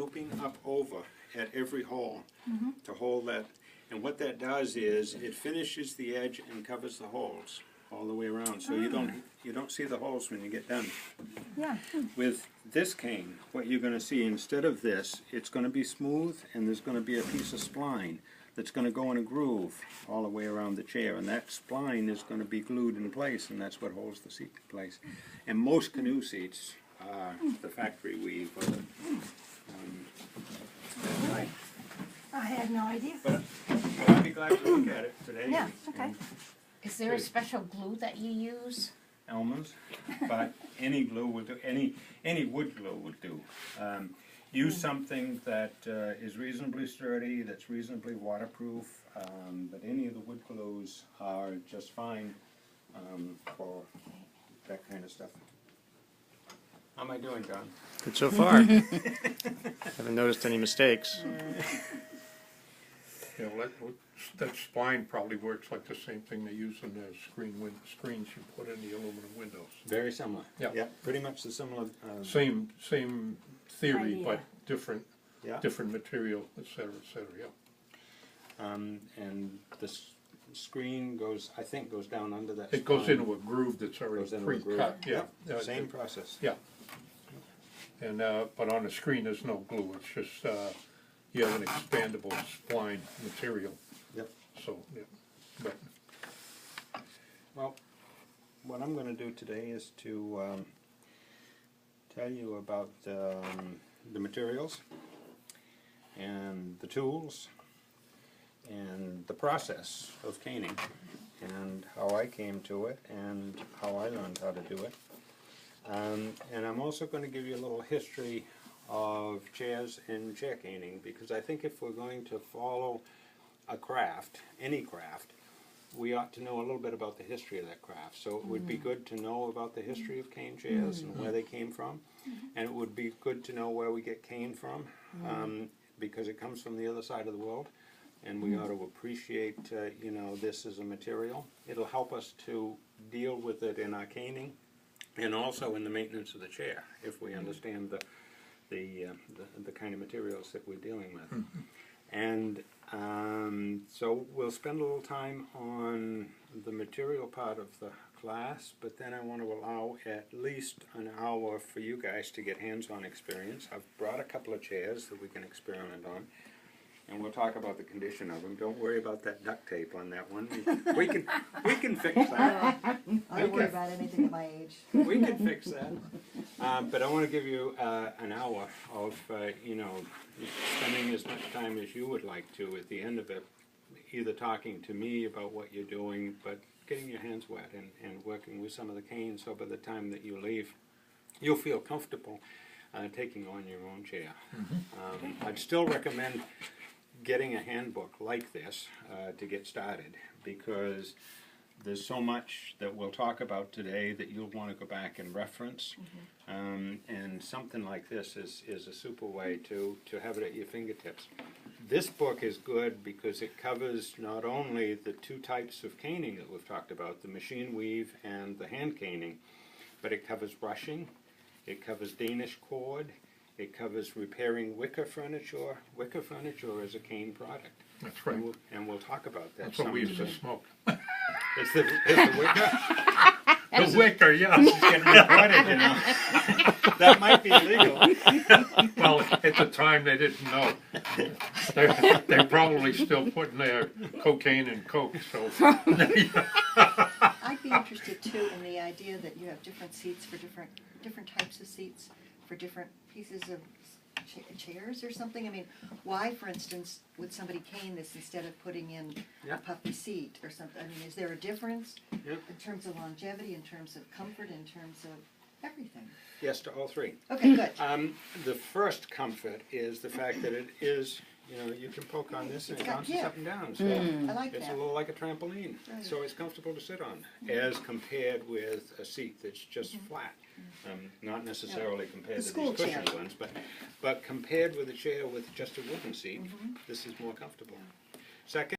looping up over at every hole to hold that. And what that does is it finishes the edge and covers the holes all the way around, so you don't see the holes when you get done. Yeah. With this cane, what you're going to see, instead of this, it's going to be smooth, and there's going to be a piece of spline that's going to go in a groove all the way around the chair, and that spline is going to be glued in place, and that's what holds the seat in place. And most canoe seats are the factory weave. Or the, right. I had no idea. But I'd be glad to look at it today. Yeah, okay. Is there a special glue that you use? Almonds, but any glue will do. Any wood glue would do. Use something that is reasonably sturdy, that's reasonably waterproof. But any of the wood glues are just fine for that kind of stuff. How am I doing, John? Good so far. Haven't noticed any mistakes. Yeah, well, that spline probably works like the same thing they use in the screens you put in the aluminum windows. Very similar. Yeah. Pretty much the similar. Same theory, Idea. but different Yeah. different material, et cetera, yeah. And the screen goes, I think, goes down under that. It goes spine. into a groove that's already Goes into a groove. pre-cut, yeah. Yep. Same process. Yeah. And, but on the screen, there's no glue, it's just, you have an expandable spline material, Yep. so, yeah. But, Well, what I'm going to do today is to tell you about the materials and the tools and the process of caning and how I came to it and how I learned how to do it. And I'm also going to give you a little history of chairs and chair caning, because I think if we're going to follow a craft, any craft, we ought to know a little bit about the history of that craft. So it would be good to know about the history of cane chairs and where they came from, and it would be good to know where we get cane from, because it comes from the other side of the world, and we ought to appreciate, you know, this as a material. It'll help us to deal with it in our caning, and also in the maintenance of the chair, if we understand the kind of materials that we're dealing with. And so we'll spend a little time on the material part of the class, but then I want to allow at least an hour for you guys to get hands-on experience. I've brought a couple of chairs that we can experiment on, and we'll talk about the condition of them. Don't worry about that duct tape on that one. We can fix that. I don't worry about anything at my age. We can fix that. But I want to give you an hour of, you know, spending as much time as you would like to at the end of it, either talking to me about what you're doing, but getting your hands wet and working with some of the canes, so by the time that you leave, you'll feel comfortable taking on your own chair. I'd still recommend getting a handbook like this to get started, because there's so much that we'll talk about today that you'll want to go back and reference, and something like this is a super way to have it at your fingertips. This book is good because it covers not only the two types of caning that we've talked about, the machine weave and the hand caning, but it covers brushing, it covers Danish cord, it covers repairing wicker furniture. Wicker furniture is a cane product. that's right. And we'll talk about that. That's what we used to someday. smoke. It's the wicker. The wicker, yeah. It's getting recorded, you know. That might be illegal. Well, at the time, they didn't know. They're probably still putting their cocaine in coke, so. I'd be interested too in the idea that you have different seats for different types of seats for different pieces of chairs or something. I mean, why, for instance, would somebody cane this instead of putting in a puffy seat or something? I mean, is there a difference in terms of longevity, in terms of comfort, in terms of everything? Yes, to all three. Okay, good. The first comfort is the fact that it is, you know, you can poke on this and it It's got- bounces yeah. up and down. So I like it's a that. little like a trampoline. Right. So it's comfortable to sit on, as compared with a seat that's just flat. Not necessarily compared The to school these cushioned chair. ones, but compared with a chair with just a wooden seat, this is more comfortable. Second,